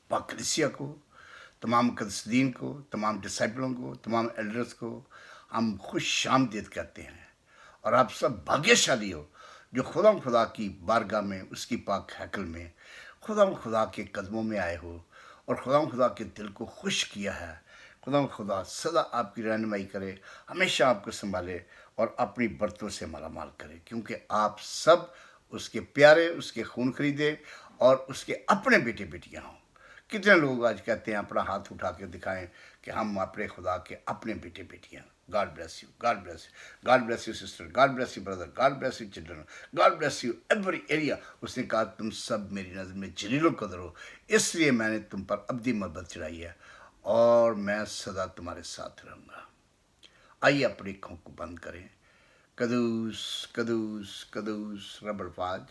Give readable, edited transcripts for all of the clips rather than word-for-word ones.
पाक कलीसिया को, तमाम मुक़द्दसीन को, तमाम डिसाइपलों को, तमाम एल्डर्स को हम खुश आमदीद कहते हैं। और आप सब भाग्यशाली हो जो खुदा की बारगाह में, उसकी पाक हैकल में खुदा के कदमों में आए हो और खुदा के दिल को खुश किया है। खुदा सदा आपकी रहनुमाई करे, हमेशा आपको संभाले और अपनी बरतों से मालामाल करे, क्योंकि आप सब उसके प्यारे, उसके खून खरीदे और उसके अपने बेटे बेटियां हों। कितने लोग आज कहते हैं, अपना हाथ उठा के दिखाएं कि हम अपने खुदा के अपने बेटे बेटियां। God bless you, God bless you, God bless you sister, God bless you brother, God bless you children, God bless you every area. उसने कहा तुम सब मेरी नज़र में जलीलो कदर हो, इसलिए मैंने तुम पर अब्दी मोहब्बत चढ़ाई है और मैं सदा तुम्हारे साथ रहूँगा। आइए अपनी आँखों को बंद करें। कदूस कदूस कदूस रब अल्फाज,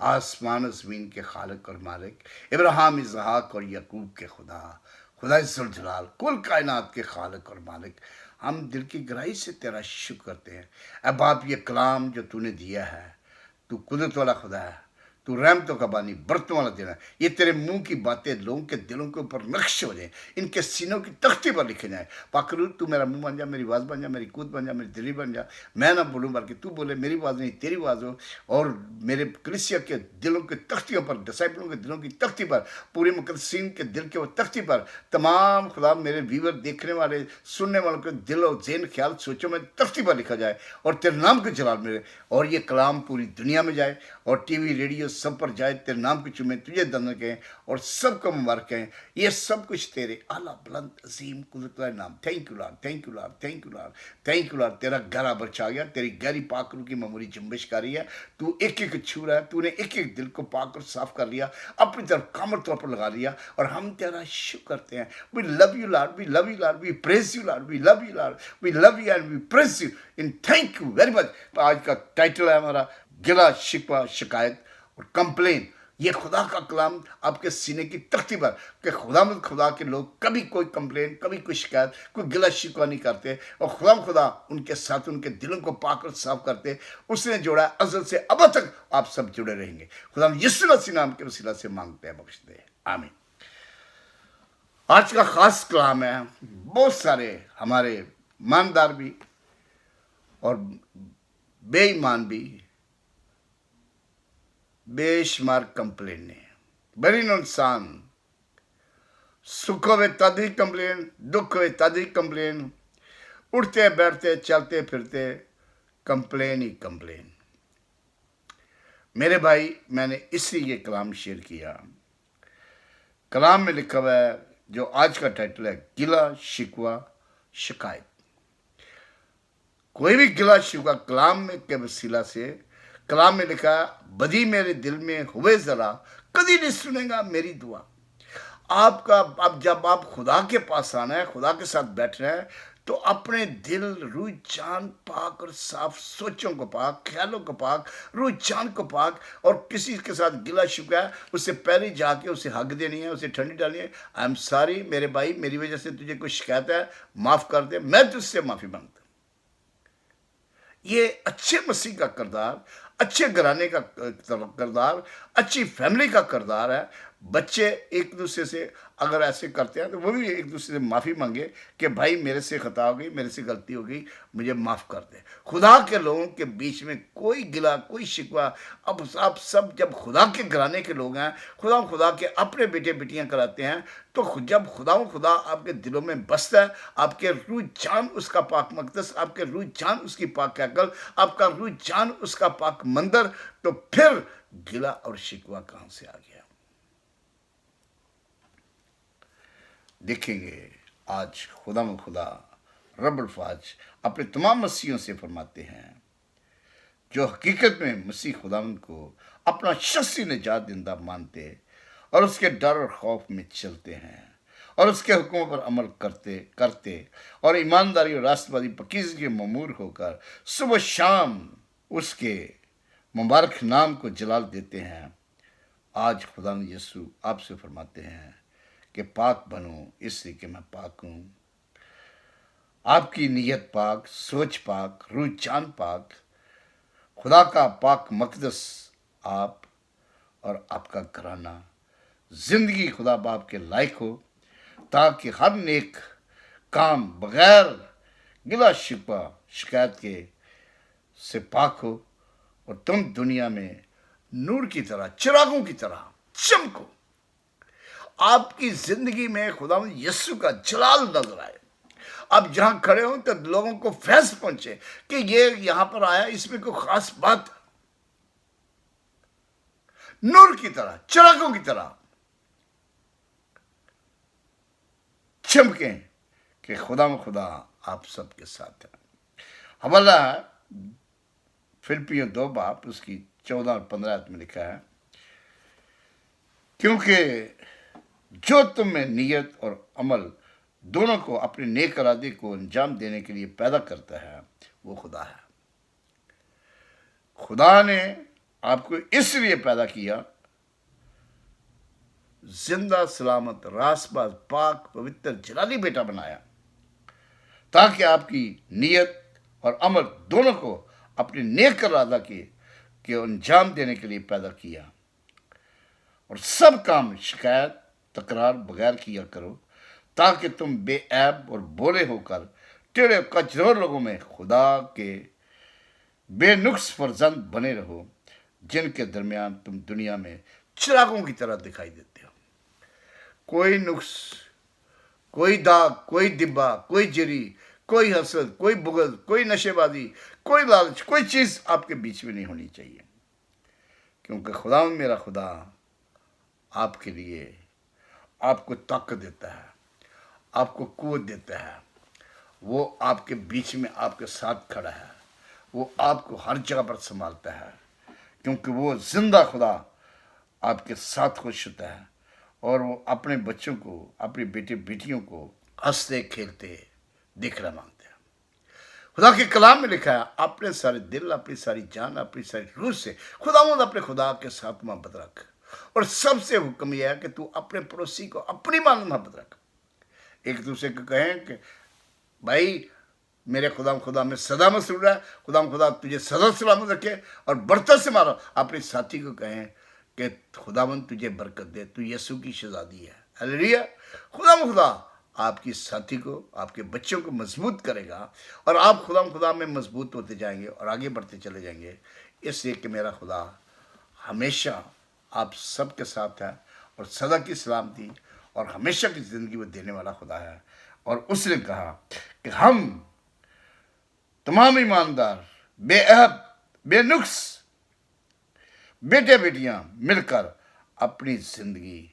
आसमान और ज़मीन के खालिक और मालिक, इब्राहिम, इसहाक और यकूब के खुदा, खुदा इज़्ज़ुल जलाल, कुल कायनात के खालिक और मालिक, हम दिल की गहराई से तेरा शुक्र करते हैं। ऐ बाप, ये कलाम जो तूने दिया है, तू कुदरत वाला खुदा है, तू रहमतों का बानी, बरतों वाला देना। ये तेरे मुंह की बातें लोगों के दिलों के ऊपर नक्श हो जाए, इनके सीनों की तख्ती पर लिखे जाए। पाकरू, तू मेरा मुंह बन जा, मेरी आवाज़ बन जा, मेरी कूद बन जा, मेरी दिली बन जा। मैं ना बोलूँ बल्कि तू बोले, मेरी आवाज़ नहीं तेरी आवाज़ हो। और मेरे कलीसिया के दिलों की तख्तियों पर, डिसाइपलों के दिलों की तख्ती पर, पूरे मुक़द्दसीन के दिल के तख्ती पर, तमाम खुदा मेरे व्यूवर, देखने वाले, सुनने वालों के दिल और ज़हन, ख्याल, सोचों में तख्ती पर लिखा जाए और तेरे नाम को जलाल मिले। और ये कलाम पूरी दुनिया में जाए और टीवी रेडियो सब पर जाए, तेरे नाम को चुमे, तुझे दंद कहें और सबको मुबारक कहें। ये सब कुछ तेरे आला बुलंद अजीम कुदरत वाले नाम। Thank you Lord, thank you Lord, thank you Lord, thank you Lord. तेरा गहरा बचा गया, तेरी गहरी पाक रूह की मामूली जुम्बिश कर रही है। तू एक एक छू रहा है, तूने एक एक दिल को पाक और साफ कर लिया, अपनी तरफ कामर तौर पर लगा लिया और हम तेरा शुक्र करते हैं। We love you Lord, we love you Lord, we praise you Lord, we love you Lord, we love you and we praise you in. Thank you very much. आज का टाइटल है हमारा गिला, शिकवा, शिकायत और कंप्लेन। ये खुदा का कलाम आपके सीने की तख्ती पर कि खुदा के लोग कभी कोई कंप्लेन, कभी कोई शिकायत, कोई गिला शिकवा नहीं करते और खुदा उनके साथ उनके दिलों को पाक और साफ करते। उसने जोड़ा अज़ल से अब तक, आप सब जुड़े रहेंगे। खुदा यीशु मसीह नाम के वसीला से मांगते हैं, बख्श दे, आमीन। आज का खास कलाम है, बहुत सारे हमारे ईमानदार भी और बेईमान भी बेशुमार कंप्लेन ने, बड़ी इंसान, सुख होवे तद ही कंप्लेन, दुख होवे तद ही कंप्लेन, उठते बैठते चलते फिरते कंप्लेन ही कंप्लेन। मेरे भाई, मैंने इसलिए ये कलाम शेयर किया। कलाम में लिखा हुआ है, जो आज का टाइटल है, गिला शिकवा शिकायत। कोई भी गिला शिकवा कलाम में के वसीला से, कलाम में लिखा, बदी मेरे दिल में हुए जरा, कभी नहीं सुनेगा मेरी दुआ। आपका, अब जब आप खुदा के पास आना है, खुदा के साथ बैठना है, तो अपने दिल, रूह, जान पाक और साफ, सोचों को पाक, ख्यालों को पाक, रूह जान को पाक। और किसी के साथ गिला शिकवा है, उससे पहले जाके उसे हक देनी है, उसे ठंडी डालनी है। आई एम सॉरी मेरे भाई, मेरी वजह से तुझे कोई शिकायत है, माफ़ कर दे, मैं तुझसे माफ़ी मांगता। ये अच्छे मसीह का किरदार, अच्छे घराने का किरदार, अच्छी फैमिली का किरदार है। बच्चे एक दूसरे से अगर ऐसे करते हैं तो वो भी एक दूसरे से माफ़ी मांगे कि भाई मेरे से खता हो गई, मेरे से गलती हो गई, मुझे माफ़ कर दे। खुदा के लोगों के बीच में कोई गिला, कोई शिकवा, अब आप सब जब खुदा के घराने के लोग हैं, खुदा के अपने बेटे बेटियां कराते हैं, तो जब खुदा आपके दिलों में बसता है, आपके रूह जान उसका पाक मकदस, आपके रूह जान उसकी पाक अकल, आपका रूह जान उसका पाक मंदिर, तो फिर गिला और शिकवा कहाँ से आ गया? देखेंगे आज खुदा रब अल्फाज अपने तमाम मसीहों से फरमाते हैं, जो हकीकत में मसीह खुदावंद को अपना शख्सी निजात देंदा मानते और उसके डर और खौफ में चलते हैं और उसके हुक्मों पर अमल करते और ईमानदारी और राष्ट्रवादी पकीज़गी के ममूर होकर सुबह शाम उसके मुबारक नाम को जलाल देते हैं। आज खुदा यीशु आपसे फरमाते हैं कि पाक बनो, इसलिए कि मैं पाक हूँ। आपकी नीयत पाक, सोच पाक, रूह जान पाक, खुदा का पाक मकदस आप और आपका घराना जिंदगी खुदा बाप के लायक हो, ताकि हर नेक काम बगैर गिला शिकवा शिकायत के से पाक हो और तुम दुनिया में नूर की तरह, चिरागों की तरह चमको। आपकी जिंदगी में खुदा यीशु का जलाल नजर आए। आप जहां खड़े हो तो लोगों को फैस पहुंचे कि ये यहां पर आया, इसमें कोई खास बात है। नूर की तरह, चिरागों की तरह चमके कि खुदा आप सबके साथ है। हवाला फिलिपियों 2 बाब उसकी 14 और 15 में लिखा है, क्योंकि जो तुम में नियत और अमल दोनों को अपने नेक इरादे को अंजाम देने के लिए पैदा करता है, वो खुदा है। खुदा ने आपको इसलिए पैदा किया, जिंदा सलामत रासबाज पाक पवित्र जलाली बेटा बनाया, ताकि आपकी नियत और अमल दोनों को अपने नेक इरादा के अंजाम देने के लिए पैदा किया। और सब काम शिकायत तकरार बगैर किया करो, ताकि तुम बेऐब और बोले होकर टेढ़े कचरों लोगों में खुदा के बेनुक्स फर्जंद बने रहो, जिनके दरमियान तुम दुनिया में चिरागों की तरह दिखाई देते हो। कोई नुक्स, कोई दाग, कोई दिब्बा, कोई जरी, कोई हसद, कोई बुगल, कोई नशेबाजी, कोई लालच, कोई चीज आपके बीच में नहीं होनी चाहिए, क्योंकि खुदा मेरा खुदा आपके लिए आपको ताकत देता है, आपको कुव्वत देता है। वो आपके बीच में आपके साथ खड़ा है, वो आपको हर जगह पर संभालता है, क्योंकि वो जिंदा खुदा आपके साथ खुश होता है और वो अपने बच्चों को, अपने बेटे बेटियों को हंसते खेलते देखना मांगते हैं। खुदा के कलाम में लिखा है, अपने सारे दिल, अपनी सारी जान, अपनी सारी रूह से खुदावंद अपने खुदा के साथ मोहब्बत रख। और सबसे हुक्म यह है कि तू अपने पड़ोसी को अपनी मान मोहब्बत रख। एक दूसरे को कहें कि भाई मेरे खुदा में सदा मसरूर है, खुदा तुझे सदा सलामत रखे और बरकत से मारो। अपने साथी को कहें कि खुदावंद तुझे बरकत दे, तू यीशु की शहजादी है। हालेलुया। खुदा आपकी साथी को, आपके बच्चों को मजबूत करेगा और आप खुदा में मजबूत होते जाएंगे और आगे बढ़ते चले जाएंगे, इसलिए कि मेरा खुदा हमेशा आप सबके साथ है और सदा की सलामती और हमेशा की जिंदगी वो देने वाला खुदा है। और उसने कहा कि हम तमाम ईमानदार, बेअहब, बेनुक्स बेटे बेटियां मिलकर अपनी जिंदगी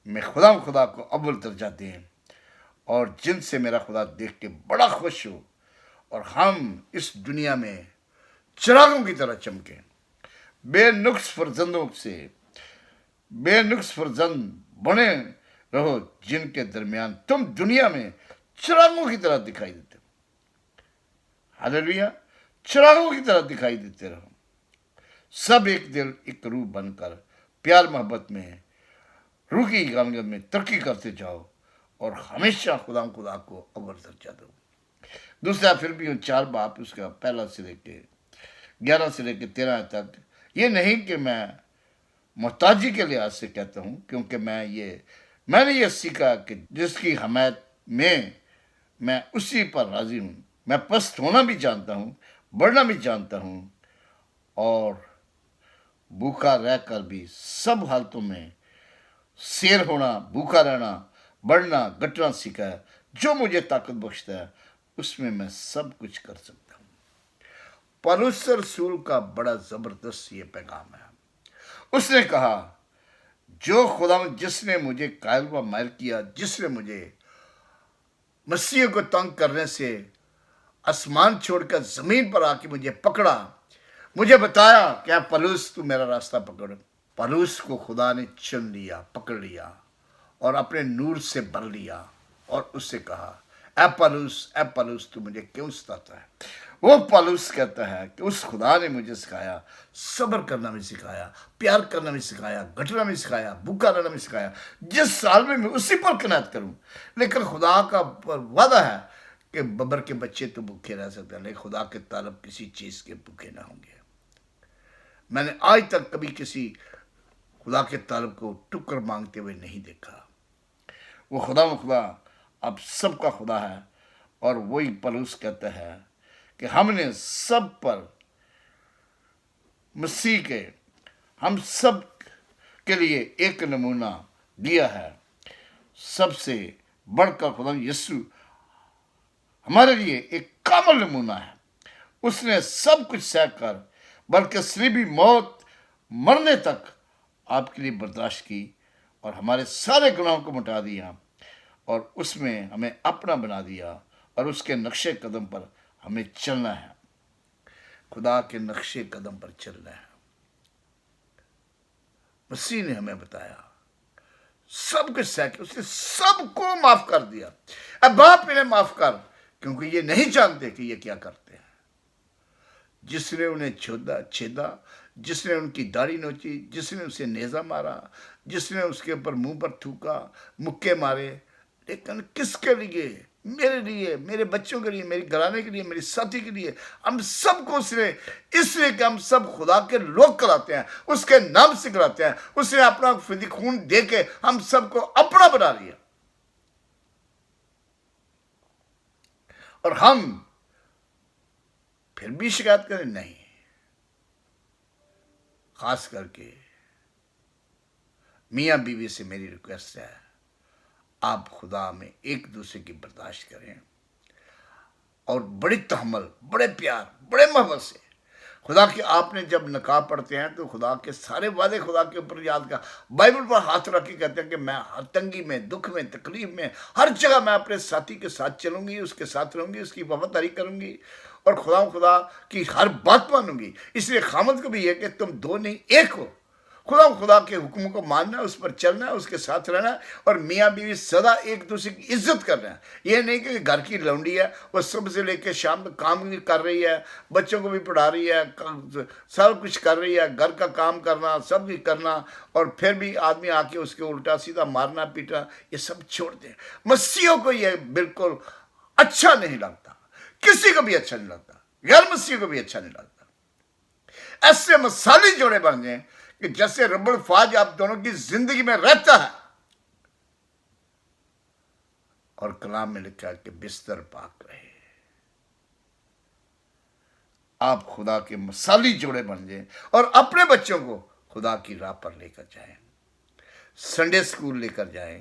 में खुदा को अव्वल दर्जा दें और जिनसे मेरा खुदा देख के बड़ा खुश हो, और हम इस दुनिया में चिरागों की तरह चमके। बेनुक्स फर्जंद बने रहो, जिनके दरमियान तुम दुनिया में चिरागों की तरह दिखाई देते हो। हालेलुया। चिरागों की तरह दिखाई देते रहो। सब एक दिल एक रूह बनकर प्यार मोहब्बत में रूह की गंगत में तरक्की करते जाओ और हमेशा खुदा को अव्वल दर्जा दो। दूसरा फिलिपियों 4 बाब उसका 1 से लेके 11 से लेके 13 तक। ये नहीं कि मैं मोहताजी के लिहाज से कहता हूँ, क्योंकि मैंने ये सीखा कि जिसकी हमायत में मैं उसी पर राजी हूँ। मैं पस्त होना भी जानता हूँ, बढ़ना भी जानता हूँ, और भूखा रहकर भी सब हालतों में शेर होना, भूखा रहना, बढ़ना, घटना सीखा है। जो मुझे ताकत बख्शता है, उसमें मैं सब कुछ कर सकता हूँ। पौलुस रसूल का बड़ा जबरदस्त ये पैगाम है। उसने कहा, जो खुदा जिसने मुझे कायल व मार किया, जिसने मुझे मसीह को तंग करने से आसमान छोड़कर जमीन पर आके मुझे पकड़ा, मुझे बताया क्या पौलुस तू मेरा रास्ता पकड़। पौलुस को खुदा ने चुन लिया, पकड़ लिया और अपने नूर से भर लिया और उससे कहा, ए पौलुस तू मुझे क्यों सताता है। वो पौलुस कहता है कि उस खुदा ने मुझे सिखाया, सब्र करना भी सिखाया, प्यार करना भी सिखाया, घटना भी सिखाया, भूखा रहना भी सिखाया। जिस साल में मैं उसी पर कनात करूं। लेकिन खुदा का वादा है कि बबर के बच्चे तो भूखे रह सकते हैं, लेकिन खुदा के तालब किसी चीज के भूखे ना होंगे। मैंने आज तक कभी किसी खुदा के तालब को टुकर मांगते हुए नहीं देखा। वो खुदा अब सबका खुदा है, और वही पलूस कहता है कि हमने सब पर मसीह के हम सब के लिए एक नमूना दिया है। सबसे बढ़कर खुदा यीशु हमारे लिए एक कामल नमूना है। उसने सब कुछ सहकर बल्कि सलीबी मौत मरने तक आपके लिए बर्दाश्त की और हमारे सारे गुनाहों को मिटा दिया और उसमें हमें अपना बना दिया और उसके नक्शे कदम पर हमें चलना है। खुदा के नक्शे कदम पर चलना है। मसीह ने हमें बताया, सब कुछ सह के उसने सबको माफ कर दिया। अब बाप इन्हें माफ कर, क्योंकि ये नहीं जानते कि ये क्या करते हैं। जिसने उन्हें छेदा, जिसने उनकी दाढ़ी नोची, जिसने उसे नेजा मारा, जिसने उसके ऊपर मुंह पर थूका, मुक्के मारे, लेकिन किसके लिए? मेरे लिए, मेरे बच्चों के लिए, मेरे घराने के लिए, मेरी साथी के लिए। हम सबको उसने, इसलिए कि हम सब खुदा के लोग कराते हैं, उसके नाम से कराते हैं। उसने अपना फिदी खून दे के हम सबको अपना बना लिया, और हम फिर भी शिकायत करें? नहीं। खास करके मियाँ बीवी से मेरी रिक्वेस्ट है, आप खुदा में एक दूसरे की बर्दाश्त करें और बड़ी तहम्मुल, बड़े प्यार, बड़े मोहब्बत से। खुदा के आपने जब नकाब पढ़ते हैं तो खुदा के सारे वादे खुदा के ऊपर याद कर, बाइबल पर हाथ रख के कहते हैं कि मैं हर तंगी में, दुख में, तकलीफ में, हर जगह मैं अपने साथी के साथ चलूंगी, उसके साथ रहूंगी, उसकी वफादारी करूंगी और खुदा की हर बात मानूंगी। इसलिए खामद को भी है कि तुम दो नहीं एक हो। खुदा के हुक्म को मानना, उस पर चलना, उसके साथ रहना, और मियाँ बीवी सदा एक दूसरे की इज्जत करना है। ये नहीं कि घर की लौंडी है, वो सुबह से लेकर शाम तक काम भी कर रही है, बच्चों को भी पढ़ा रही है, सब कुछ कर रही है, घर का काम करना, सब कुछ करना, और फिर भी आदमी आके उसके उल्टा सीधा मारना पीटना, ये सब छोड़ दें। मसीहों को ये बिल्कुल अच्छा नहीं लगता, किसी को भी अच्छा नहीं लगता, गैर मसीह को भी अच्छा नहीं लगता। ऐसे मसाली जोड़े बन जाए कि जैसे रब्बुल फाज आप दोनों की जिंदगी में रहता है। और कलाम में लिखा है कि बिस्तर पाक रहे। आप खुदा के मसाली जोड़े बन जाए और अपने बच्चों को खुदा की राह पर लेकर जाएं, संडे स्कूल लेकर जाएं।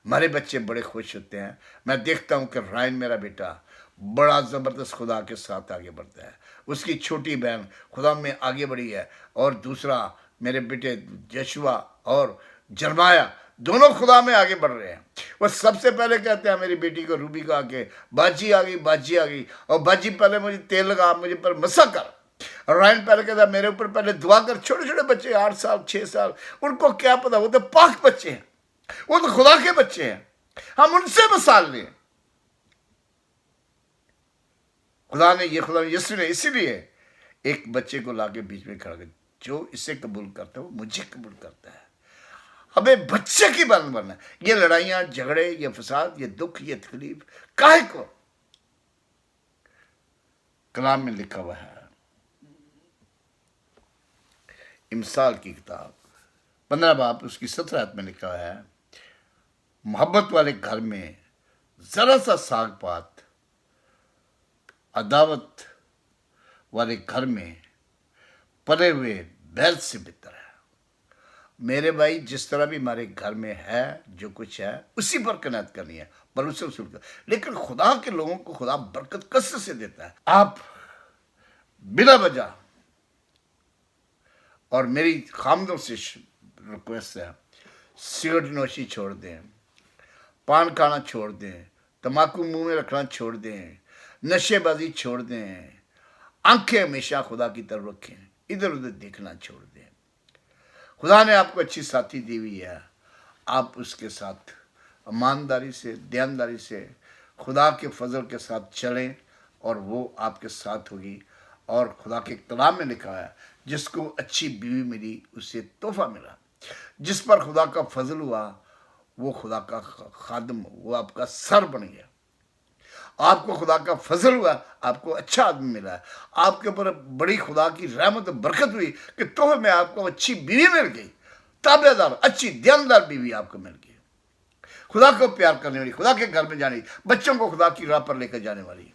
हमारे बच्चे बड़े खुश होते हैं। मैं देखता हूं कि रायन मेरा बेटा बड़ा ज़बरदस्त खुदा के साथ आगे बढ़ता है। उसकी छोटी बहन खुदा में आगे बढ़ी है, और दूसरा मेरे बेटे यशुआ और जरमाया दोनों खुदा में आगे बढ़ रहे हैं। वो सबसे पहले कहते हैं मेरी बेटी को, रूबी को आके, बाजी आ गई, बाजी आ गई, और बाजी पहले मुझे तेल लगा, मुझे पर मसा कर। रायन पहले कहता मेरे ऊपर पहले दुआ कर। छोटे छोटे बच्चे 8 साल 6 साल, उनको क्या पता, वो तो पाक बच्चे हैं, वो तो खुदा के बच्चे हैं। हम उनसे मिसाल लें। खुदा ने यीशु ने इसीलिए एक बच्चे को लाके बीच में खड़ा कर, जो इसे कबूल करता है वो मुझे कबूल करता है। हमें बच्चे की बात बनना। ये लड़ाइयां, झगड़े, ये फसाद, ये दुख, ये तकलीफ काहे को? कलाम में लिखा हुआ है, इमसाल की किताब 15 बाब उसकी 17 में लिखा है, मोहब्बत वाले घर में जरा सा साग पात अदावत वाले घर में पले हुए बैल से बेहतर है। मेरे भाई, जिस तरह भी हमारे घर में है, जो कुछ है उसी पर कनात करनी है, पर उससे कर। लेकिन खुदा के लोगों को खुदा बरकत कसरत से देता है। आप बिना वजह, और मेरी खामदों से रिक्वेस्ट है, सिगरेट नोशी छोड़ दें, पान खाना छोड़ दें, तम्बाकू मुंह में रखना छोड़ दें, नशेबाजी छोड़ दें, आंखें हमेशा खुदा की तरफ रखें, इधर उधर देखना छोड़ दें। खुदा ने आपको अच्छी साथी दी हुई है, आप उसके साथ ईमानदारी से, ध्यानदारी से, खुदा के फजल के साथ चलें, और वो आपके साथ होगी। और खुदा के कलाम में लिखा है, जिसको अच्छी बीवी मिली उसे तोहफा मिला। जिस पर खुदा का फजल हुआ वो खुदा का खादम, वो आपका सर बन गया। आपको खुदा का फजल हुआ, आपको अच्छा आदमी मिला है, आपके ऊपर बड़ी खुदा की रहमत बरकत हुई कि तोहफे में आपको अच्छी बीवी मिल गई। ताबेदार, अच्छी ध्यानदार बीवी आपको मिल गई, खुदा को प्यार करने वाली, खुदा के घर में जाने, बच्चों को खुदा की राह पर लेकर जाने वाली।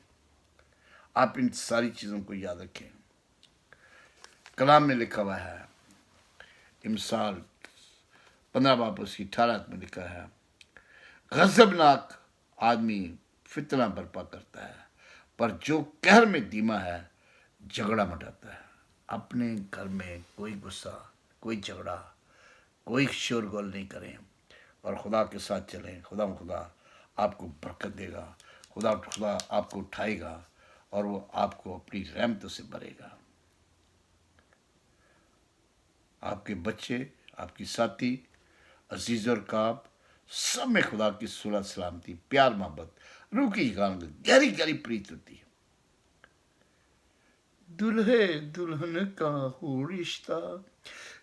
आप इन सारी चीज़ों को याद रखें। कलाम में लिखा हुआ है, इमसाल 15 बाब उसकी 18 में लिखा है, गजबनाक आदमी फितना बर्पा करता है, पर जो कहर में धीमा है झगड़ा मचाता है। अपने घर में कोई गुस्सा, कोई झगड़ा, कोई शोरगुल नहीं करें और खुदा के साथ चलें। खुदा आपको बरकत देगा, खुदा आपको उठाएगा और वो आपको अपनी रहमतों से भरेगा। आपके बच्चे, आपकी साथी, अजीज और काब, सब में खुदा की सुलह सलामती, प्यार, मोहब्बत, रूह की गहरी गहरी प्रीत होती है। दुल्हे दुल्हन का हो रिश्ता,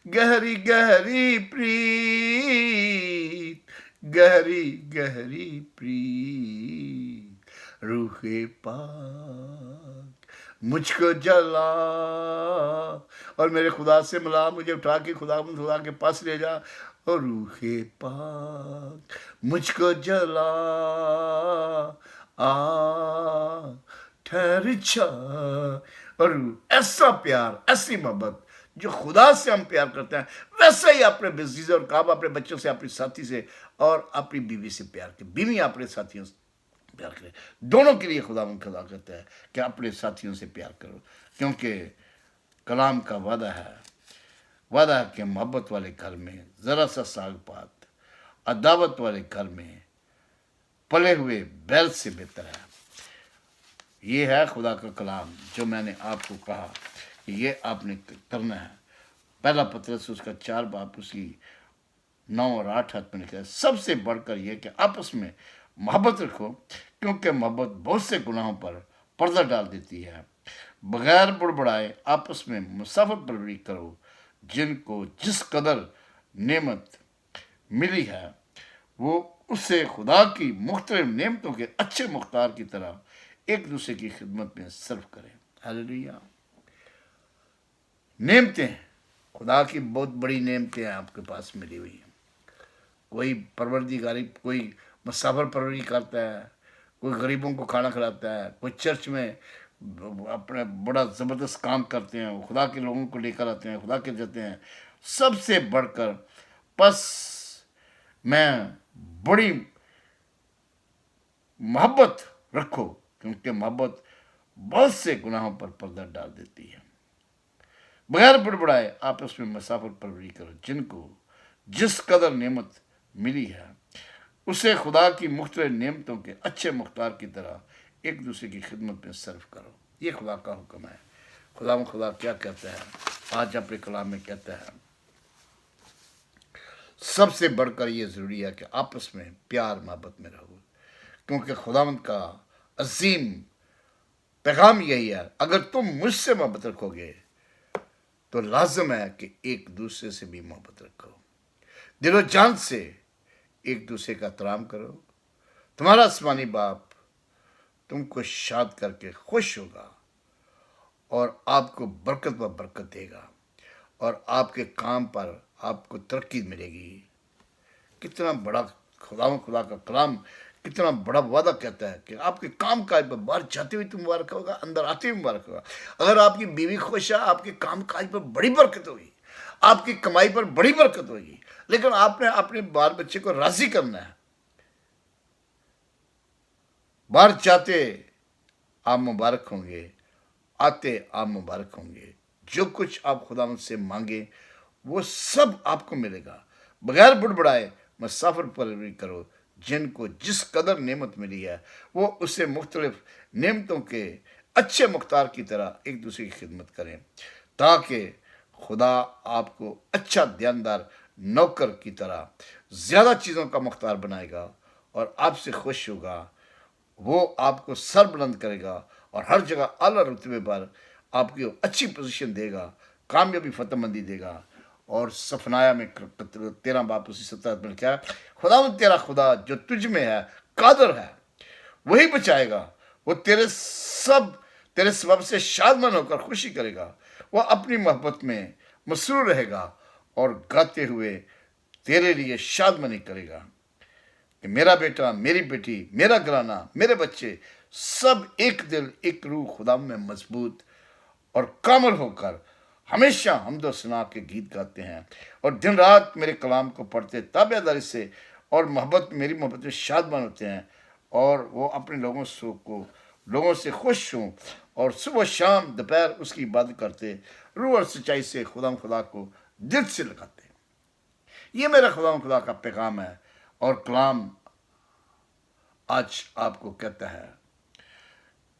गहरी गहरी प्रीत, गहरी गहरी प्रीत, रूहे पाक मुझको जला और मेरे खुदा से मिला, मुझे उठा के खुदा के पास ले जा, और रूहे पाक मुझको जला, आ ठहर जा। और ऐसा प्यार, ऐसी मोहब्बत जो खुदा से हम प्यार करते हैं, वैसा ही अपने अजीज और काब, अपने बच्चों से, अपने साथी से और अपनी बीवी से प्यार करें। बीवी अपने साथियों से प्यार करें। दोनों के लिए खुदा कहता है कि अपने साथियों से प्यार करो, क्योंकि कलाम का वादा है कि मोहब्बत वाले घर में ज़रा सा साग पात, अदावत वाले घर में पले हुए बैल से बेहतर है। ये है खुदा का कलाम जो मैंने आपको कहा कि ये आपने करना है। पहला पतरस उसका 4 बाब उसकी 9 और 8 में लिखा है, सबसे बढ़कर यह कि आपस में मोहब्बत रखो, क्योंकि मोहब्बत बहुत से गुनाहों पर पर्दा डाल देती है। बगैर बुड़बड़ाए आपस में मुसाफर परवरी करो, जिनको जिस कदर नेमत मिली है वो उससे खुदा की मुख्तलिफ नेमतों के अच्छे मुख्तार की तरह एक दूसरे की खिदमत में सर्व करें। हालेलुया। नेमतें, खुदा की बहुत बड़ी नेमतें आपके पास मिली हुई हैं। कोई परवरदिगारी, कोई मुसाफर परवरी करता है, कोई गरीबों को खाना खिलाता है, कोई चर्च में अपने बड़ा ज़बरदस्त काम करते हैं, खुदा के लोगों को लेकर आते हैं, खुदा के जाते हैं। सबसे बढ़कर बस मैं बड़ी मोहब्बत रखो, क्योंकि मोहब्बत बहुत से गुनाहों पर पर्दा डाल देती है। बगैर बुड़बुड़ाए आपस में मुसाफर परवरी करो, जिनको जिस कदर नेमत मिली है उसे खुदा की मुख्तलिफ नेमतों के अच्छे मुख्तार की तरह एक दूसरे की खिदमत में सर्व करो। ये खुदा का हुक्म है। खुदा क्या कहता है आज अपने कलाम में कहता है, सबसे बढ़कर ये ज़रूरी है कि आपस में प्यार मोहब्बत में रहो, क्योंकि खुदावंद का अजीम पैगाम यही है, अगर तुम मुझसे मोहब्बत रखोगे तो लाजम है कि एक दूसरे से भी मोहब्बत रखो। दिलो जान से एक दूसरे का एहतराम करो। तुम्हारा आसमानी बाप तुमको शाद करके खुश होगा और आपको बरकत पर बरकत देगा और आपके काम पर आपको तरक्की मिलेगी। कितना बड़ा खुदा का कलाम, कितना बड़ा वादा कहता है कि आपके काम काज पर बाहर जाते हुए तुम मुबारक होगा, अंदर आते हुए मुबारक होगा। अगर आपकी बीवी खुश है, आपके काम काज पर बड़ी बरकत होगी, आपकी कमाई पर बड़ी बरकत होगी। लेकिन आपने अपने बाल बच्चे को राजी करना है। बाहर जाते आप मुबारक होंगे, आते आप मुबारक होंगे। जो कुछ आप खुदा से मांगे वो सब आपको मिलेगा। बगैर बुड़बड़ाए मुसाफिर परवरी करो, जिनको जिस कदर नेमत मिली है वो उससे मुख्तलिफ नेमतों के अच्छे मुख्तार की तरह एक दूसरे की खिदमत करें, ताकि खुदा आपको अच्छा ध्यानदार नौकर की तरह ज़्यादा चीज़ों का मुख्तार बनाएगा और आपसे खुश होगा। वो आपको सर बुलंद करेगा और हर जगह आला रुतबे पर आपकी अच्छी पोजीशन देगा, कामयाबी फतहमंदी देगा। और सफनाया में 13 बाब उसी 17 में लिखा है, खुदा तेरा खुदा जो तुझ में है कादर है, वही बचाएगा। वो तेरे सबब से शादमन होकर खुशी करेगा। वो अपनी मोहब्बत में मसरूर रहेगा اور گاتے ہوئے تیرے لیے شادمانی کرے گا کہ میرا بیٹا، میری بیٹی، میرا گھرانہ، میرے بچے سب ایک دل ایک روح خدا میں مضبوط اور کامل ہو کر ہمیشہ حمد و ثنا کے گیت گاتے ہیں اور دن رات میرے کلام کو پڑھتے تابع داری سے اور میری محبت میں شادمان ہوتے ہیں، اور وہ اپنے لوگوں سے خوش ہوں اور صبح شام دوپہر اس کی عبادت کرتے، روح اور سچائی سے خدا کو دل سے لگاتے ہیں۔ یہ میرا خدا کا پیغام ہے، اور کلام آج آپ کو کہتا ہے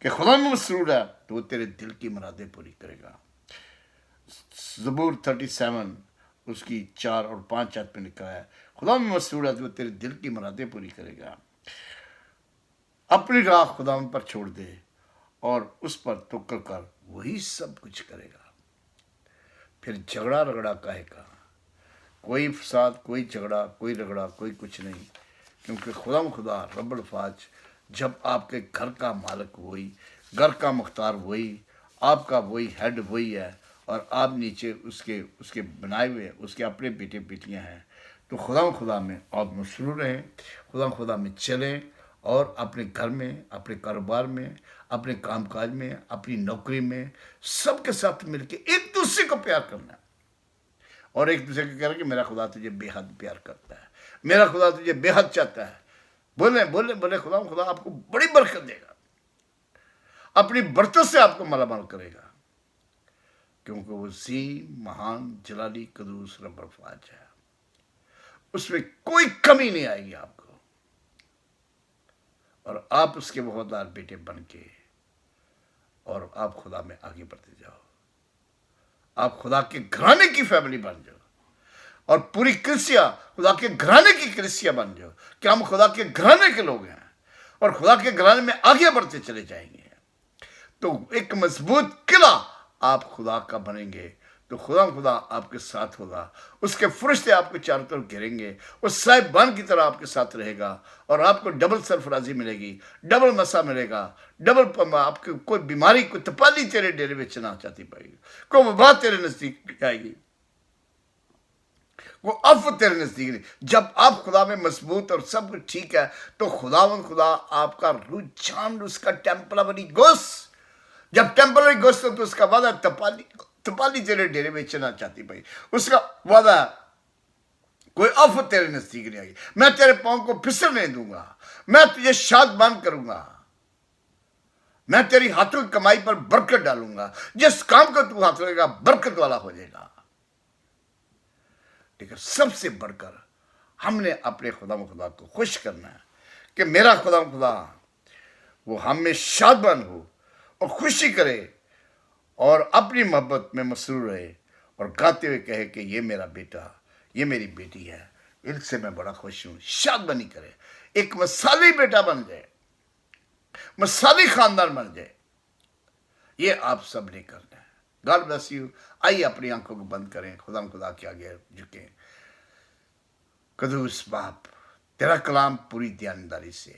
کہ خدا میں مسرور ہے تو وہ تیرے دل کی مرادیں پوری کرے گا۔ زبور 37 اس کی 4 اور 5 آیت میں لکھا ہے، خدا میں مسرور ہے تو وہ تیرے دل کی مرادیں پوری کرے گا۔ اپنی راہ خدا پر چھوڑ دے اور اس پر توکل کر، وہی سب کچھ کرے گا۔ پھر جھگڑا رگڑا کاہے کا، کوئی فساد، کوئی جھگڑا، کوئی رگڑا، کوئی کچھ نہیں، کیونکہ خدا رب الفاظ جب آپ کے گھر کا مالک وہی، گھر کا مختار وہی، آپ کا وہی ہیڈ وہی ہے، اور آپ نیچے اس کے بنائے ہوئے اس کے اپنے بیٹے بیٹیاں ہیں، تو خدا میں آپ مسرور رہیں، خدا میں چلیں، اور اپنے گھر میں، اپنے کاروبار میں، اپنے کام کاج میں، اپنی نوکری میں سب کے ساتھ مل کے ایک دوسرے کو پیار کرنا ہے، اور ایک دوسرے کو کہہ رہا کہ میرا خدا تجھے بے حد پیار کرتا ہے، میرا خدا تجھے بے حد چاہتا ہے۔ بولے خدا آپ کو بڑی برکت دے گا، اپنی برکت سے آپ کو مالا مال کرے گا، کیونکہ وہ مہان جلالی قدوس رب الفاظ ہے، اس میں کوئی کمی نہیں آئے گی آپ کو، اور آپ اس کے وفادار بیٹے بن کے اور آپ خدا میں آگے بڑھتے جاؤ، آپ خدا کے گھرانے کی فیملی بن جاؤ، اور پوری کلیسیا خدا کے گھرانے کی کلیسیا بن جاؤ، کہ ہم خدا کے گھرانے کے لوگ ہیں اور خدا کے گھرانے میں آگے بڑھتے چلے جائیں گے، تو ایک مضبوط قلعہ آپ خدا کا بنیں گے، تو خدا آپ کے ساتھ ہوگا، اس کے فرشتے آپ کو چاروں طرف گھیریں گے، وہ صاحبان کی طرح آپ کے ساتھ رہے گا، اور آپ کو ڈبل سرفرازی ملے گی، ڈبل مسا ملے گا، ڈبل آپ کی کوئی بیماری، کوئی تپالی تیرے ڈیرے میں نہ چاہتی پائے گی، کوئی وبا تیرے نزدیک آئے گی، وہ عفو تیرے نزدیک نہیں۔ جب آپ خدا میں مضبوط اور سب کچھ ٹھیک ہے، تو خدا آپ کا رجحان، اس کا ٹیمپلری گوشت، جب ٹیمپلری گوشت تو اس کا وعدہ تپالی تیرے ڈیرے میں چنا چاہتی بھائی، اس کا وعدہ کوئی آفت تیرے نزدیک نہیں آئی، میں تیرے پاؤں کو پھسل نہیں دوں گا، میں تجھے شادمان کروں گا، میں تیری ہاتھوں کی کمائی پر برکت ڈالوں گا، جس کام کو تو ہاتھ لے گا برکت والا ہو جائے گا۔ لیکن سب سے بڑھ کر ہم نے اپنے خدا کو خوش کرنا ہے کہ میرا خدا وہ ہم میں شادمان ہو اور خوشی کرے اور اپنی محبت میں مسرور رہے، اور گاتے ہوئے کہے کہ یہ میرا بیٹا، یہ میری بیٹی ہے، ان سے میں بڑا خوش ہوں، شادمانی کرے، ایک مثالی بیٹا بن جائے، مثالی خاندان بن جائے۔ یہ آپ سب نے کرنا ہے۔ God bless you. آئیے اپنی آنکھوں کو بند کریں، خدا کے آگے جھکیں۔ قدوس باپ، تیرا کلام پوری دیانتداری سے،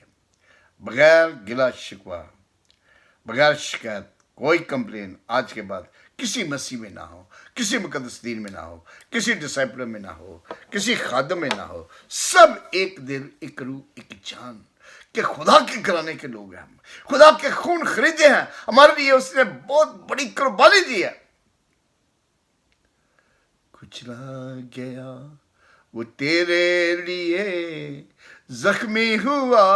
بغیر گلا شکوہ، بغیر شکایت، کوئی کمپلین آج کے بعد کسی مسیح میں نہ ہو، کسی مقدس دین میں نہ ہو، کسی ڈسائپل میں نہ ہو، کسی خادم میں نہ ہو، سب ایک دل، ایک روح، ایک جان، کہ خدا کے گھرانے کے لوگ ہیں، ہم خدا کے خون خریدے ہیں، ہمارے لیے اس نے بہت بڑی قربانی دی ہے۔ کچلا گیا وہ تیرے لیے، زخمی ہوا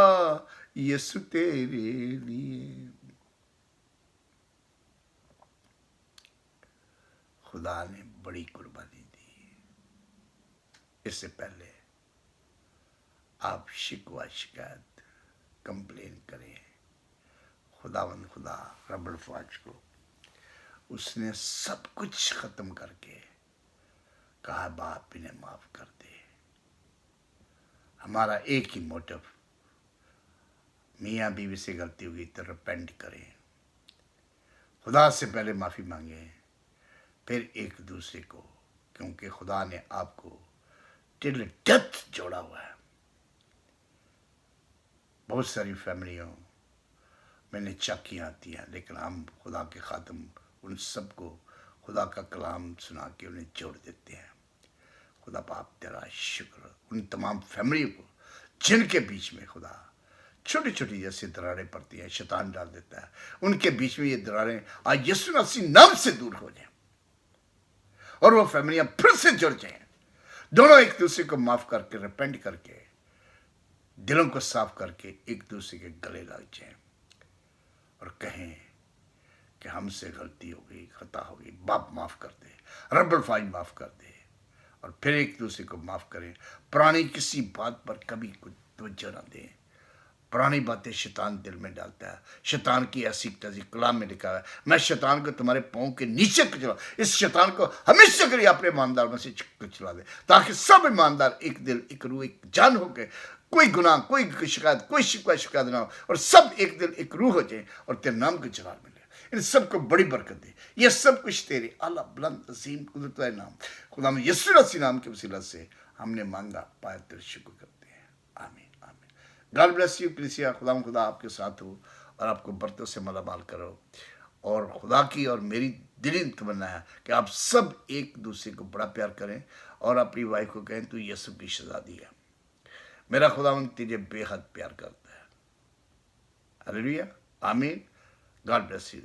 یسو تیرے لیے۔ خدا نے بڑی قربانی دی۔ اس سے پہلے آپ شکوہ، شکایت، کمپلین کریں، خدا رب الفاظ کو اس نے سب کچھ ختم کر کے کہا باپ انہیں معاف کر دے۔ ہمارا ایک ہی موٹو، میاں بیوی سے غلطی ہوگی تو ریپینٹ کریں، خدا سے پہلے معافی مانگیں، پھر ایک دوسرے کو، کیونکہ خدا نے آپ کو ٹل ڈیتھ جوڑا ہوا ہے۔ بہت ساری فیملیوں میں نے چاکیاں آتی ہیں، لیکن ہم خدا کے خادم ان سب کو خدا کا کلام سنا کے انہیں جوڑ دیتے ہیں۔ खुदा बाप तेरा शुक्र, उन तमाम फैमिली को जिनके बीच में खुदा छोटी छोटी जैसे दरारें पड़ती हैं, शैतान डाल देता है, उनके बीच में ये दरारें आज यीशु मसीह नाम से दूर हो जाएं और वो फैमिलियां फिर से जुड़ जाएं, दोनों एक दूसरे को माफ करके, रिपेंट करके, दिलों को साफ करके एक दूसरे के गले लग जाएं और कहें कि हमसे गलती हो गई, खता हो गई, बाप माफ कर दे, रब्बुल फाइल माफ कर दे, और फिर एक दूसरे को माफ करें। पुरानी किसी बात पर कभी कुछ तवज्जो ना दें। पुरानी बातें शैतान दिल में डालता है। शैतान की ऐसी तजी कलाम में लिखा है, मैं शैतान को तुम्हारे पाँव के नीचे कुचला। इस शैतान को हमेशा के लिए अपने ईमानदार में से कुचला दे, ताकि सब ईमानदार एक दिल, एक रूह, एक जान हो के, कोई गुनाह, कोई शिकायत, कोई शिकायत ना हो, और सब एक दिल, एक रूह हो जाए और तेरे नाम को जलाल मिले। इन सबको बड़ी बरकत दे। ये सब कुछ तेरे आला बुलंद अजीम कुदरत वाले नाम खुदा में यीशु मसीह नाम के वसीला से हमने मांगा, पाया, तेरे शुक्र करते हैं। आमीन आमीन। गॉड ब्लेस यू कलीसिया। खुदा आपके साथ हो और आपको बरकतों से मालामाल करो। और खुदा की और मेरी दिली तमन्ना है कि आप सब एक दूसरे को बड़ा प्यार करें और अपनी वाइफ को कहें तू यीशु की शहज़ादी है, मेरा खुदावंद तुझे बेहद प्यार करता है। हालेलुया, आमीन। God bless you.